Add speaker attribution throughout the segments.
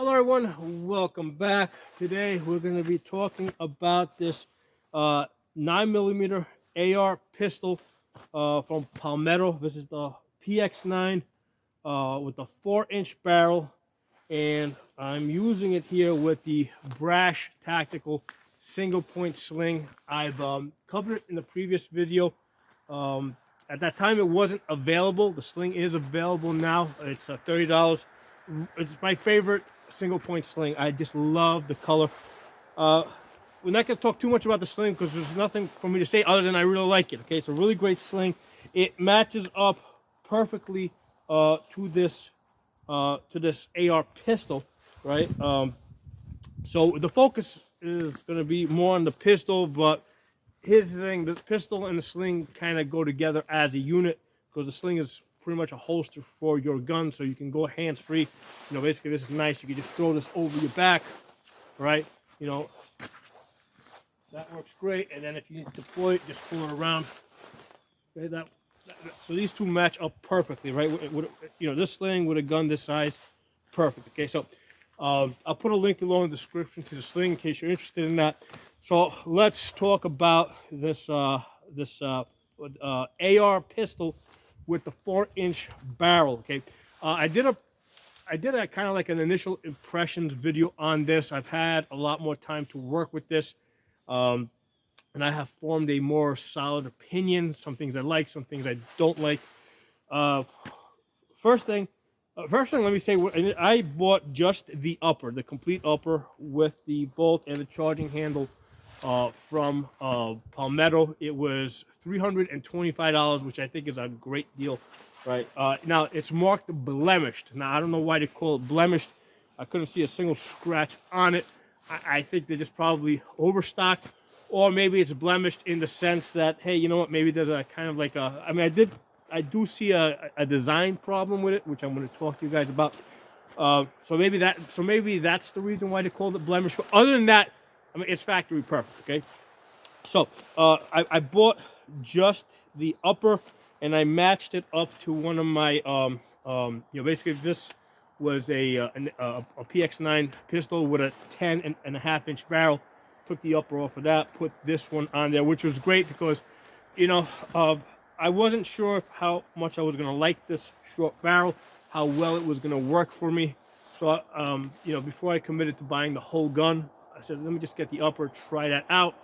Speaker 1: Hello everyone, welcome back. Today we're going to be talking about this 9mm AR pistol from Palmetto. This is the PX-9 with a 4-inch barrel, and I'm using it here with the Brash Tactical Single-Point Sling. I've covered it in the previous video. At that time it wasn't available. The sling is available now. It's $30. It's my favorite single point sling. I just love the color. We're not going to talk too much about the sling because there's nothing for me to say other than I really like it. Okay, it's a really great sling. It matches up perfectly to this AR pistol, right? So the focus is going to be more on the pistol, but here's the thing: the pistol and the sling kind of go together as a unit because the sling is pretty much a holster for your gun, so you can go hands-free. You know, basically this is nice. You can just throw this over your back, right? You know, that works great. And then if you need to deploy it, just pull it around. Okay, so these two match up perfectly, right? You know, this sling with a gun this size, perfect. Okay, so I'll put a link below in the description to the sling in case you're interested in that. So let's talk about this AR pistol with the 4-inch barrel. Okay, I did a kind of like an initial impressions video on this. I've had a lot more time to work with this, and I have formed a more solid opinion. Some things I like, some things I don't like. First thing, let me say, I bought just the upper, the complete upper with the bolt and the charging handle from Palmetto. It was $325, which I think is a great deal, right? Now it's marked blemished. Now I don't know why they call it blemished. I couldn't see a single scratch on it. I think they just probably overstocked, or maybe it's blemished in the sense that, hey, you know what? Maybe there's a kind of like a. I mean, I do see a design problem with it, which I'm going to talk to you guys about. So maybe that's the reason why they called it blemished. But other than that, I mean, it's factory perfect, okay? So I bought just the upper, and I matched it up to one of my, you know, basically this was a PX-9 pistol with a 10.5-inch barrel. Took the upper off of that, put this one on there, which was great because, you know, I wasn't sure how much I was going to like this short barrel, how well it was going to work for me. So, you know, before I committed to buying the whole gun, I said, let me just get the upper, try that out,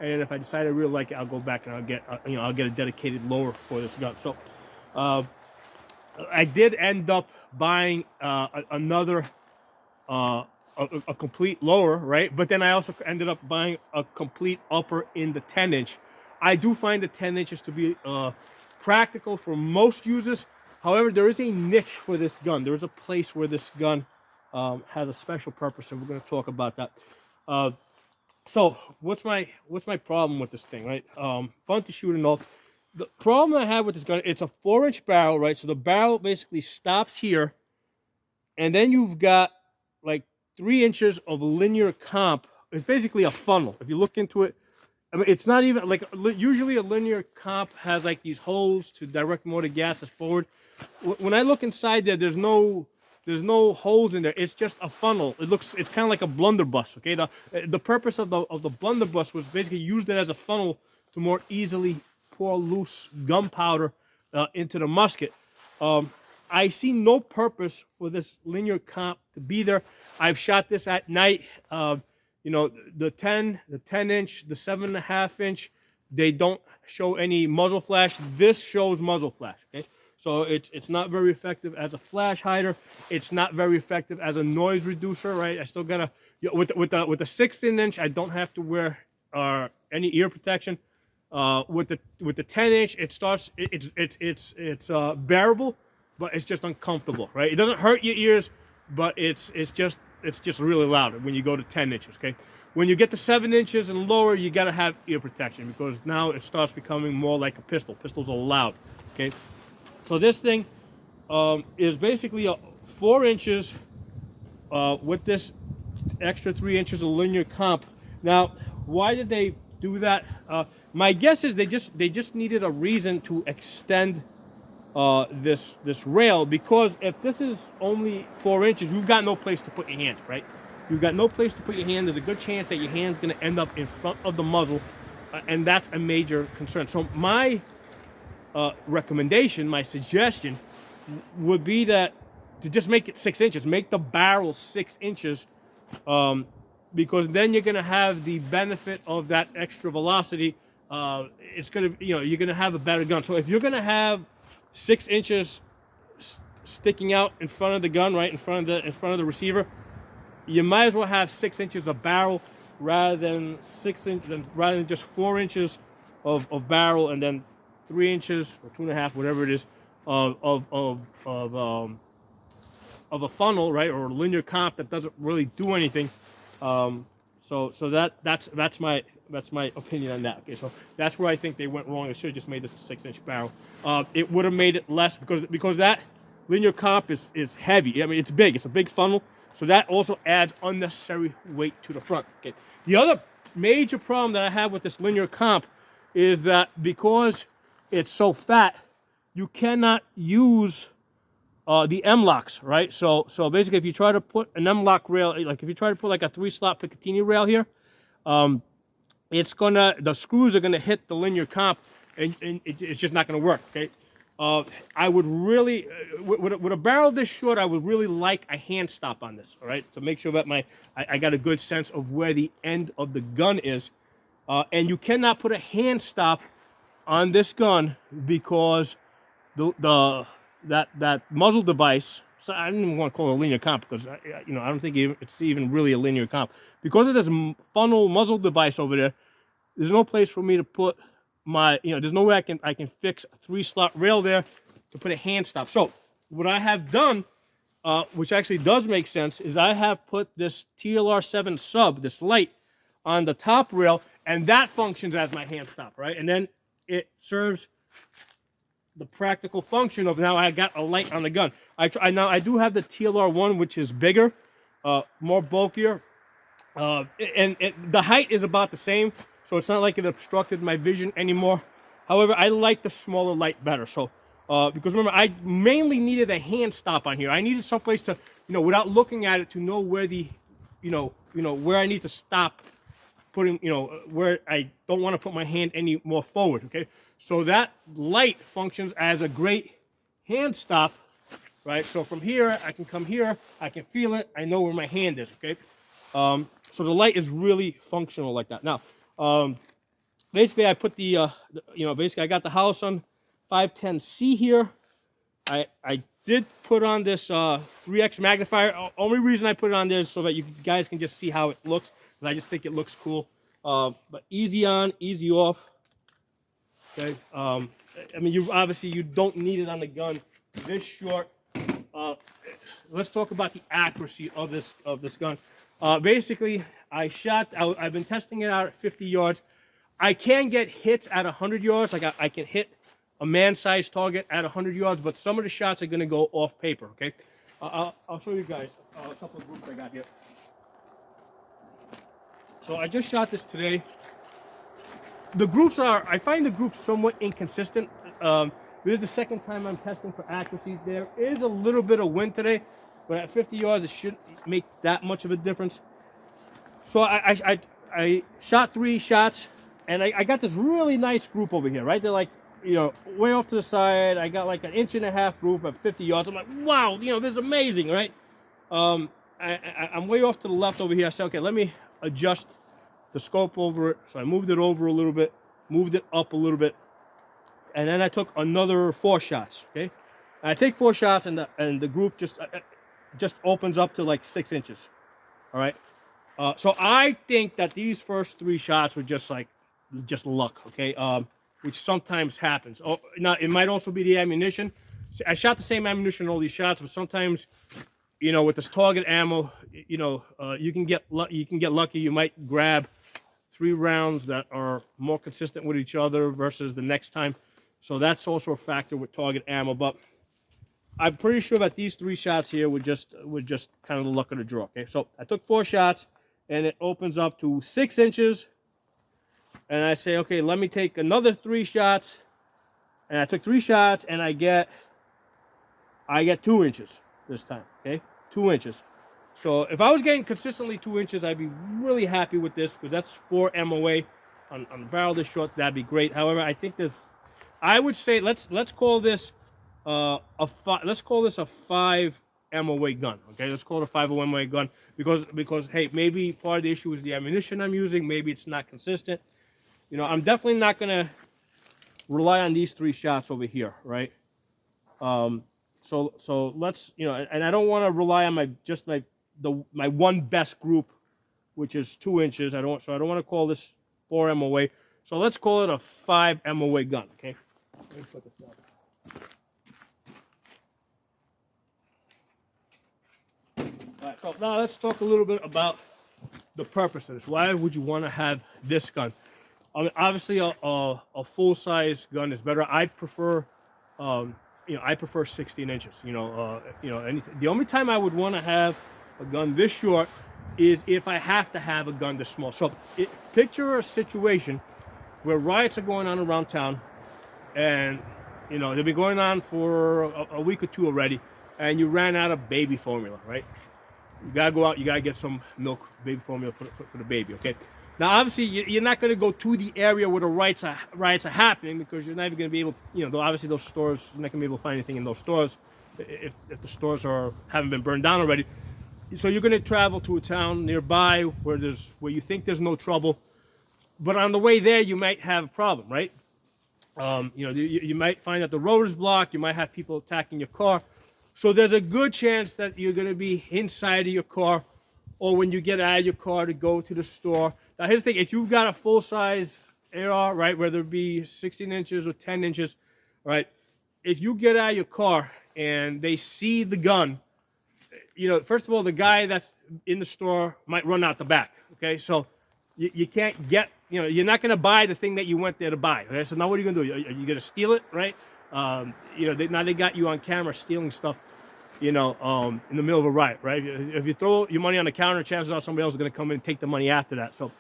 Speaker 1: and if I decide I really like it, I'll go back and I'll get a dedicated lower for this gun. So, I did end up buying another a complete lower, right? But then I also ended up buying a complete upper in the 10-inch. I do find the 10 inches to be practical for most users. However, there is a niche for this gun. There is a place where this gun has a special purpose, and we're going to talk about that. So what's my problem with this thing, right? Fun to shoot and all. The problem I have with this gun, it's a 4-inch barrel, right? So the barrel basically stops here, and then you've got like 3 inches of linear comp. It's basically a funnel. If you look into it, I mean, it's not even like, usually a linear comp has like these holes to direct more the gases forward. When I look inside there, there's no holes in there. It's just a funnel. It's kind of like a blunderbuss. Okay, the purpose of the blunderbuss was basically used it as a funnel to more easily pour loose gunpowder into the musket. I see no purpose for this linear comp to be there. I've shot this at night. You know, the 10-inch, the 7.5-inch, they don't show any muzzle flash. This shows muzzle flash. Okay, so it's not very effective as a flash hider. It's not very effective as a noise reducer, right? I still gotta, with the 16-inch, I don't have to wear any ear protection. With the 10-inch, it's bearable, but it's just uncomfortable, right? It doesn't hurt your ears, but it's just really loud when you go to 10 inches, okay? When you get to 7 inches and lower, you gotta have ear protection because now it starts becoming more like a pistol. Pistols are loud, okay? So this thing is basically 4 inches with this extra 3 inches of linear comp. Now, why did they do that? My guess is they just needed a reason to extend this rail, because if this is only 4 inches, you've got no place to put your hand, right? You've got no place to put your hand. There's a good chance that your hand's going to end up in front of the muzzle, and that's a major concern. So my recommendation, my suggestion would be that to just make it 6 inches, make the barrel 6 inches, because then you're going to have the benefit of that extra velocity. It's going to, you're going to have a better gun. So if you're going to have 6 inches sticking out in front of the gun, right in front of the receiver, you might as well have 6 inches of barrel rather than rather than just 4 inches of barrel, and then 3 inches or 2.5, whatever it is, of a funnel, right, or a linear comp that doesn't really do anything. So that's my opinion on that. Okay, so that's where I think they went wrong. They should have just made this a 6-inch barrel. It would have made it less, because that linear comp is heavy. I mean, it's big. It's a big funnel, so that also adds unnecessary weight to the front. Okay. The other major problem that I have with this linear comp is that because it's so fat, you cannot use the M-locks, right? So basically, if you try to put an M-lock rail, like if you try to put like a 3-slot Picatinny rail here, the screws are gonna hit the linear comp, and it's just not gonna work. Okay. I would really, with a barrel this short, I would really like a hand stop on this, all right, to make sure that I got a good sense of where the end of the gun is. And you cannot put a hand stop on this gun because that muzzle device. So I don't even want to call it a linear comp, because I don't think it's even really a linear comp, because of this funnel muzzle device over there. There's no place for me to put my, there's no way I can fix a 3-slot rail there to put a hand stop. So what I have done, which actually does make sense, is I have put this TLR7 sub, this light, on the top rail, and that functions as my hand stop, right? And then it serves the practical function of, now I got a light on the gun. Now I do have the TLR1, which is bigger, more bulkier, and the height is about the same, so it's not like it obstructed my vision anymore. However, I like the smaller light better. So because remember, I mainly needed a hand stop on here. I needed someplace to, without looking at it, to know where the, where I need to stop putting, where I don't want to put my hand any more forward. Okay, so that light functions as a great hand stop, right? So from here, I can come here, I can feel it, I know where my hand is. Okay, so the light is really functional like that. Now, basically, I put basically I got the Holosun 510C here. I did put on this 3x magnifier. Only reason I put it on there is so that you guys can just see how it looks, because I just think it looks cool. But easy on, easy off. Okay. I mean, you don't need it on the gun this short. Let's talk about the accuracy of this gun. Basically, I've been testing it out at 50 yards. I can get hits at 100 yards. Like I can hit a man-sized target at 100 yards, but some of the shots are going to go off paper. Okay, I'll show you guys a couple of groups I got here. So I just shot this today. I find the groups somewhat inconsistent. This is the second time I'm testing for accuracy. There is a little bit of wind today, but at 50 yards, it shouldn't make that much of a difference. So I shot 3 shots, and I got this really nice group over here, right? They're like, way off to the side. I got like an 1.5 inch group at 50 yards. I'm like, wow, this is amazing, right? I'm way off to the left over here. I said, okay, let me adjust the scope over it. So I moved it over a little bit, moved it up a little bit, and then I took another 4 shots. Okay, and I take 4 shots, and the group just opens up to like 6 inches. All right. So I think that these first 3 shots were just luck. Okay. Which sometimes happens. Oh, now it might also be the ammunition. I shot the same ammunition in all these shots, but sometimes, with this target ammo, you can get lucky. You might grab 3 rounds that are more consistent with each other versus the next time. So that's also a factor with target ammo. But I'm pretty sure that these 3 shots here were just kind of the luck of the draw. Okay, so I took 4 shots, and it opens up to 6 inches. And I say, okay, let me take another 3 shots, and I took 3 shots, and I get 2 inches this time. Okay, 2 inches. So if I was getting consistently 2 inches, I'd be really happy with this, because that's 4 MOA on the barrel this short. That'd be great. However, I think this, I would say let's call this let's call this a 5 MOA gun. Okay, let's call it a 5 MOA gun, because hey, maybe part of the issue is the ammunition I'm using. Maybe it's not consistent. You know, I'm definitely not gonna rely on these 3 shots over here, right? So let's, you know, and I don't want to rely on my one best group, which is 2 inches. I don't want to call this 4 MOA. So let's call it a 5 MOA gun. Okay. Let me put this down. All right. So now let's talk a little bit about the purpose of this. Why would you want to have this gun? I mean, obviously, a full-size gun is better. I prefer, I prefer 16 inches. The only time I would want to have a gun this short is if I have to have a gun this small. So, picture a situation where riots are going on around town, and they've been going on for a week or 2 already, and you ran out of baby formula, right? You gotta go out, you gotta get some milk, baby formula for the baby, okay? Now, obviously, you're not going to go to the area where the riots are happening, because you're not even going to be able to, obviously those stores, you're not going to be able to find anything in those stores if the stores haven't been burned down already. So you're going to travel to a town nearby where you think there's no trouble, but on the way there you might have a problem, right? You might find that the road is blocked. You might have people attacking your car. So there's a good chance that you're going to be inside of your car, or when you get out of your car to go to the store. Now, here's the thing. If you've got a full-size AR, right, whether it be 16 inches or 10 inches, right, if you get out of your car and they see the gun, first of all, the guy that's in the store might run out the back, okay? So you can't get, you're not going to buy the thing that you went there to buy, okay? So now what are you going to do? Are you going to steal it, right? Now they got you on camera stealing stuff, in the middle of a riot, right? If you throw your money on the counter, chances are somebody else is going to come in and take the money after that. So,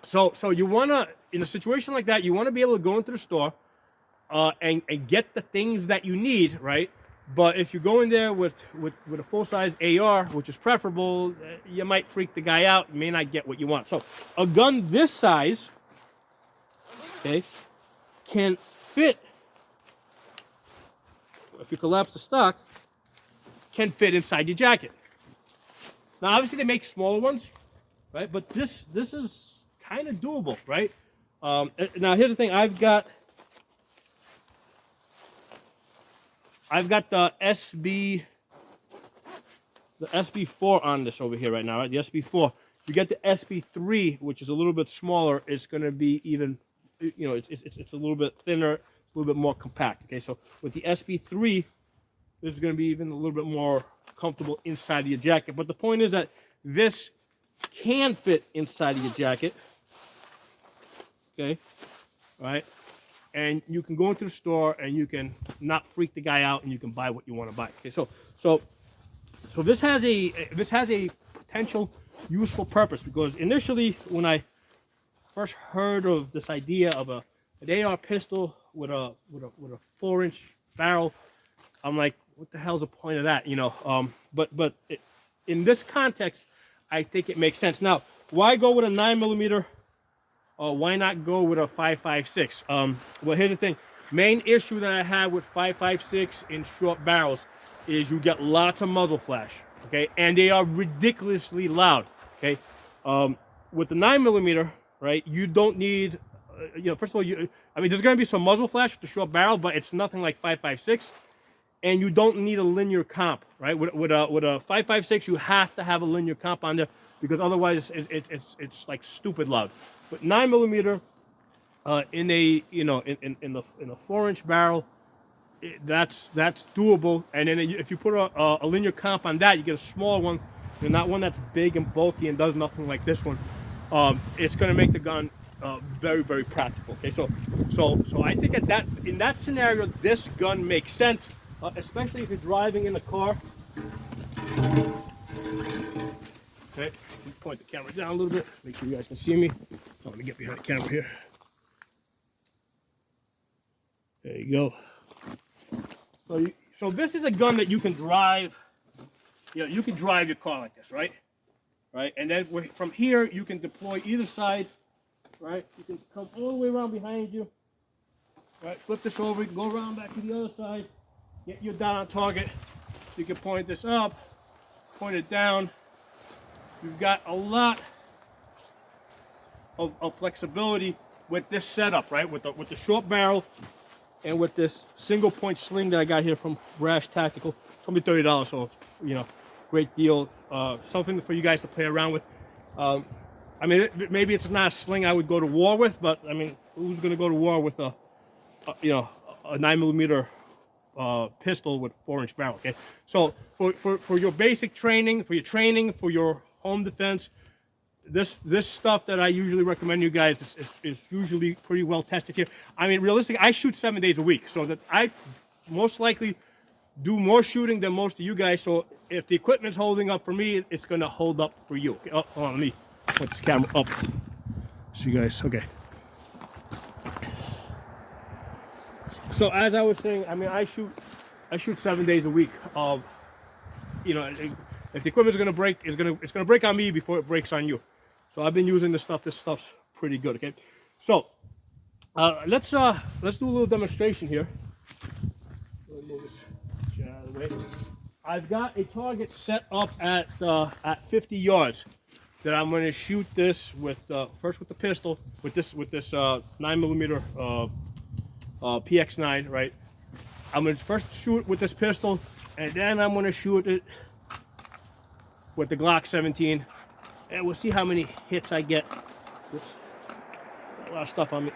Speaker 1: so you want to, in a situation like that, you want to be able to go into the store and get the things that you need, right? But if you go in there with a full-size AR, which is preferable, you might freak the guy out. You may not get what you want. So a gun this size, okay, can fit, if you collapse the stock, can fit inside your jacket. Now, obviously, they make smaller ones, right? But this is kind of doable, right? Now, here's the thing. I've got the SB4 on this over here right now, right? The SB4. You get the SB3, which is a little bit smaller. It's going to be even, it's a little bit thinner, it's a little bit more compact. Okay, so with the SB3, this is going to be even a little bit more comfortable inside of your jacket. But the point is that this can fit inside of your jacket. Okay, right? And you can go into the store and you can not freak the guy out, and you can buy what you want to buy. Okay, so this has a potential useful purpose, because initially when I first heard of this idea of an AR pistol with a 4-inch barrel, I'm like, what the hell's the point of that? But in this context, I think it makes sense. Now, why go with a 9mm? Why not go with a 5.56? Well, here's the thing. Main issue that I have with 5.56 in short barrels is you get lots of muzzle flash, okay? And they are ridiculously loud, okay? With the 9mm, right, you don't need, first of all, there's going to be some muzzle flash with the short barrel, but it's nothing like 5.56. And you don't need a linear comp, right? With a 5.56, you have to have a linear comp on there, because otherwise it's like stupid loud. But 9mm in a in a 4-inch barrel, that's doable. And then if you put a linear comp on that, you get a small one, not one that's big and bulky and does nothing like this one. It's going to make the gun very, very practical. Okay, so I think in that scenario, this gun makes sense. Especially if you're driving in the car. Okay, point the camera down a little bit, make sure you guys can see me. Let me get behind the camera here. There you go. So this is a gun that you can drive. You know, you can drive your car like this, right? Right, and then from here you can deploy either side. Right, you can come all the way around behind you. Right, flip this over. You can go around back to the other side. Get you down on target. You can point this up, point it down. You've got a lot of flexibility with this setup, right? With the short barrel and with this single point sling that I got here from Brash Tactical. It's only $30, so you know, great deal. Something for you guys to play around with. I mean, maybe it's not a sling I would go to war with, but I mean, who's going to go to war with a 9mm pistol with 4-inch barrel? Okay, so for your basic training, for your home defense, this stuff that I usually recommend you guys is usually pretty well tested here. I mean, realistically, I shoot 7 days a week, so that I most likely do more shooting than most of you guys. So if the equipment's holding up for me, it's going to hold up for you. Okay? Oh, hold on, let me put this camera up so you guys. Okay. So as I was saying, I mean, I shoot 7 days a week. You know, if the equipment's going to break, it's going to break on me before it breaks on you. So I've been using this stuff. This stuff's pretty good. Okay. So let's do a little demonstration here. I've got a target set up at 50 yards that I'm going to shoot this with first with the pistol with this 9mm PX-9, right? I'm going to first shoot it with this pistol, and then I'm going to shoot it with the Glock 17, and we'll see how many hits I get. Oops. A lot of stuff on me.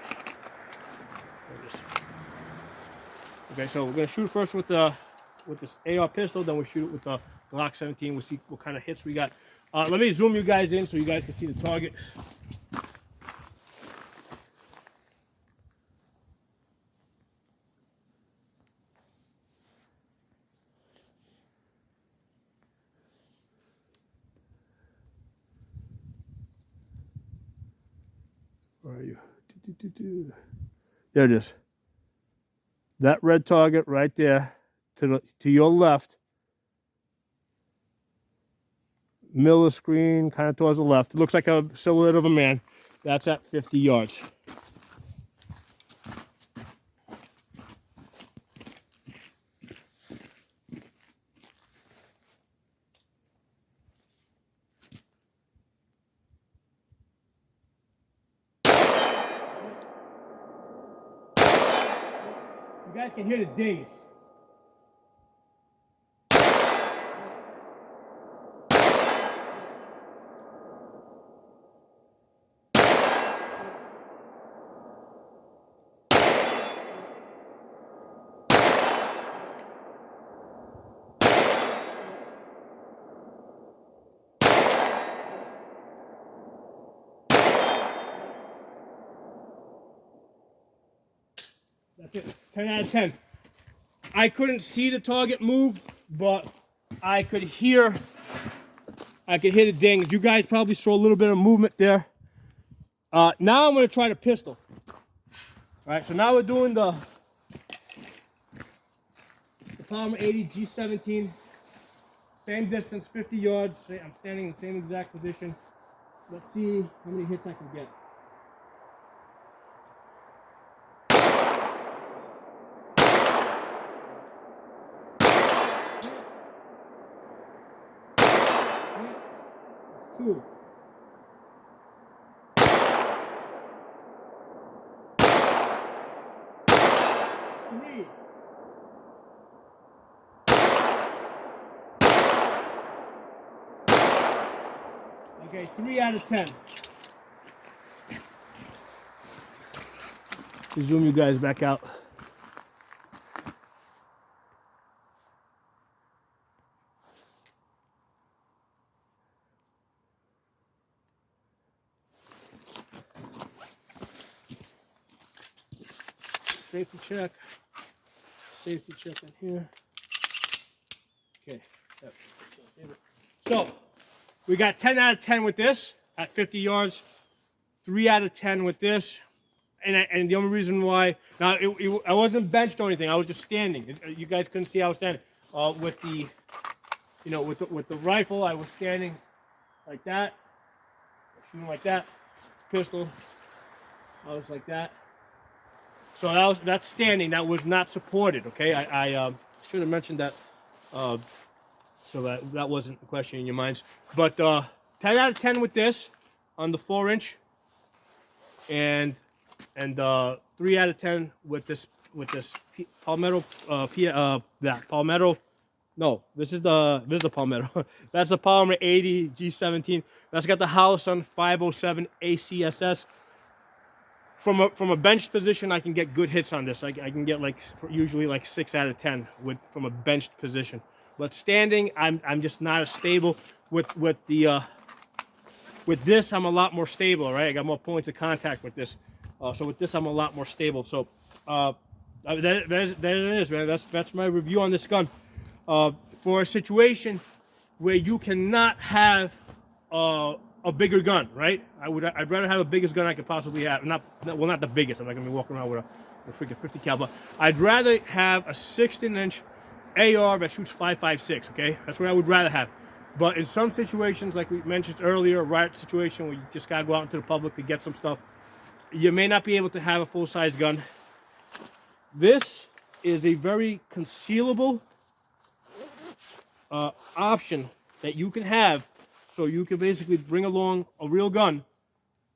Speaker 1: Okay, so we're going to shoot first with this AR pistol, then we'll shoot it with the Glock 17. We'll see what kind of hits we got. Let me zoom you guys in so you guys can see the target. Where are you? There it is. That red target right there to your left. Middle of the screen, kind of towards the left. It looks like a silhouette of a man. That's at 50 yards. You guys can hear the dings. That's it. 10 out of 10. I couldn't see the target move, but I could hear the dings. You guys probably saw a little bit of movement there. Now I'm going to try the pistol. All right, so now we're doing the Palmetto G17. Same distance, 50 yards. I'm standing in the same exact position. Let's see how many hits I can get. That's 2. Three. Okay, 3 out of 10. Zoom you guys back out. Safety check. Safety check in here. Okay. So we got 10 out of 10 with this at 50 yards. 3 out of 10 with this And the only reason why, now I wasn't benched or anything. I was just standing. You guys couldn't see I was standing. With the, with the rifle, I was standing like that, shooting like that. Pistol, I was like that. So that's standing. That was not supported. Okay, I should have mentioned that. So that wasn't a question in your minds. But 10 out of 10 with this on the 4-inch, and 3 out of 10 with this Palmetto Palmetto. No, this is the Palmetto. That's the Palmer 80 G17. That's got the house on 507 ACSS. From a benched position, I can get good hits on this. I can get usually 6 out of 10 from a benched position. But standing, I'm just not as stable. With this, I'm a lot more stable, right? I got more points of contact with this. So with this, I'm a lot more stable. So there it is, man. That's my review on this gun. For a situation where you cannot have a bigger gun, right? I'd rather have the biggest gun I could possibly have. Not the biggest. I'm not gonna be walking around with a freaking 50 caliber. I'd rather have a 16-inch AR that shoots 5.56. Okay, that's what I would rather have. But in some situations, like we mentioned earlier, a riot situation where you just gotta go out into the public to get some stuff, you may not be able to have a full-size gun. This is a very concealable option that you can have, so you can basically bring along a real gun,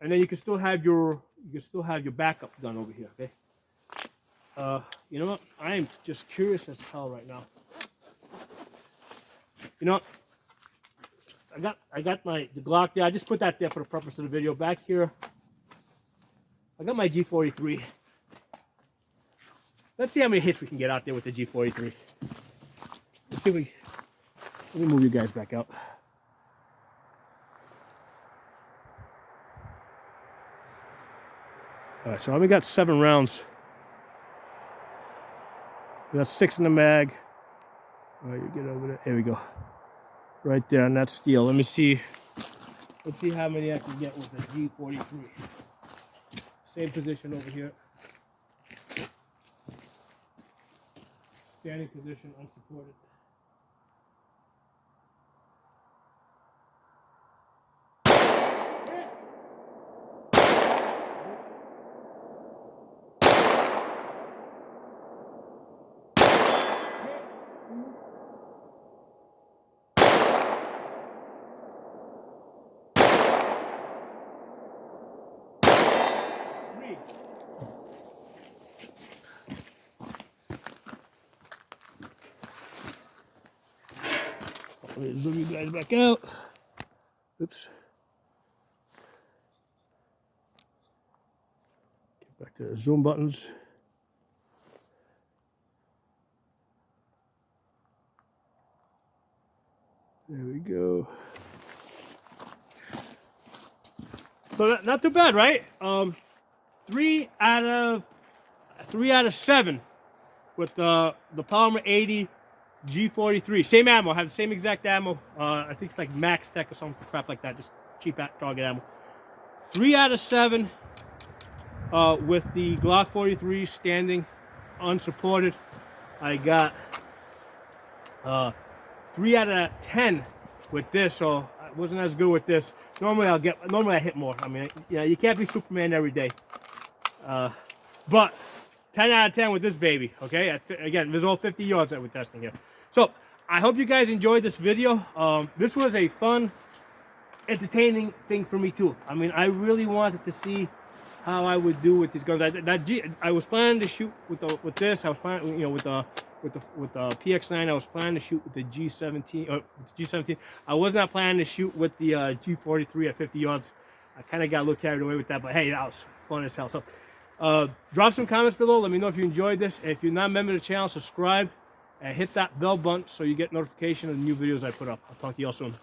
Speaker 1: and then you can still have your backup gun over here. Okay. You know what? I am just curious as hell right now. You know what? I got the Glock there. I just put that there for the purpose of the video. Back here, I got my G43. Let's see how many hits we can get out there with the G43. Let's see if let me move you guys back out. All right, so I only got 7 rounds. We got 6 in the mag. All right, you get over there. There we go. Right there on that steel. Let's see how many I can get with the G43. Same position over here. Standing position, unsupported. Let me zoom you guys back out. Oops. Get back to the zoom buttons. There we go. So not too bad, right? 3 out of 7 with the Palmer 80 G43. Same ammo. I have the same exact ammo. I think it's like Max Tech or some crap like that. Just cheap target ammo. 3 out of 7 with the Glock 43 standing unsupported. I got 3 out of 10 with this, so I wasn't as good with this. Normally I hit more. I mean, you can't be Superman every day. But 10 out of 10 with this baby, okay? Again, there's all 50 yards that we're testing here. So, I hope you guys enjoyed this video. This was a fun, entertaining thing for me too. I mean, I really wanted to see how I would do with these guns. I was planning to shoot with this. I was planning, with the PX-9. I was planning to shoot with the G17. I was not planning to shoot with the G43 at 50 yards. I kind of got a little carried away with that, but hey, that was fun as hell. So, drop some comments below. Let me know if you enjoyed this. If you're not a member of the channel, subscribe and hit that bell button so you get notification of the new videos I put up. I'll talk to you all soon.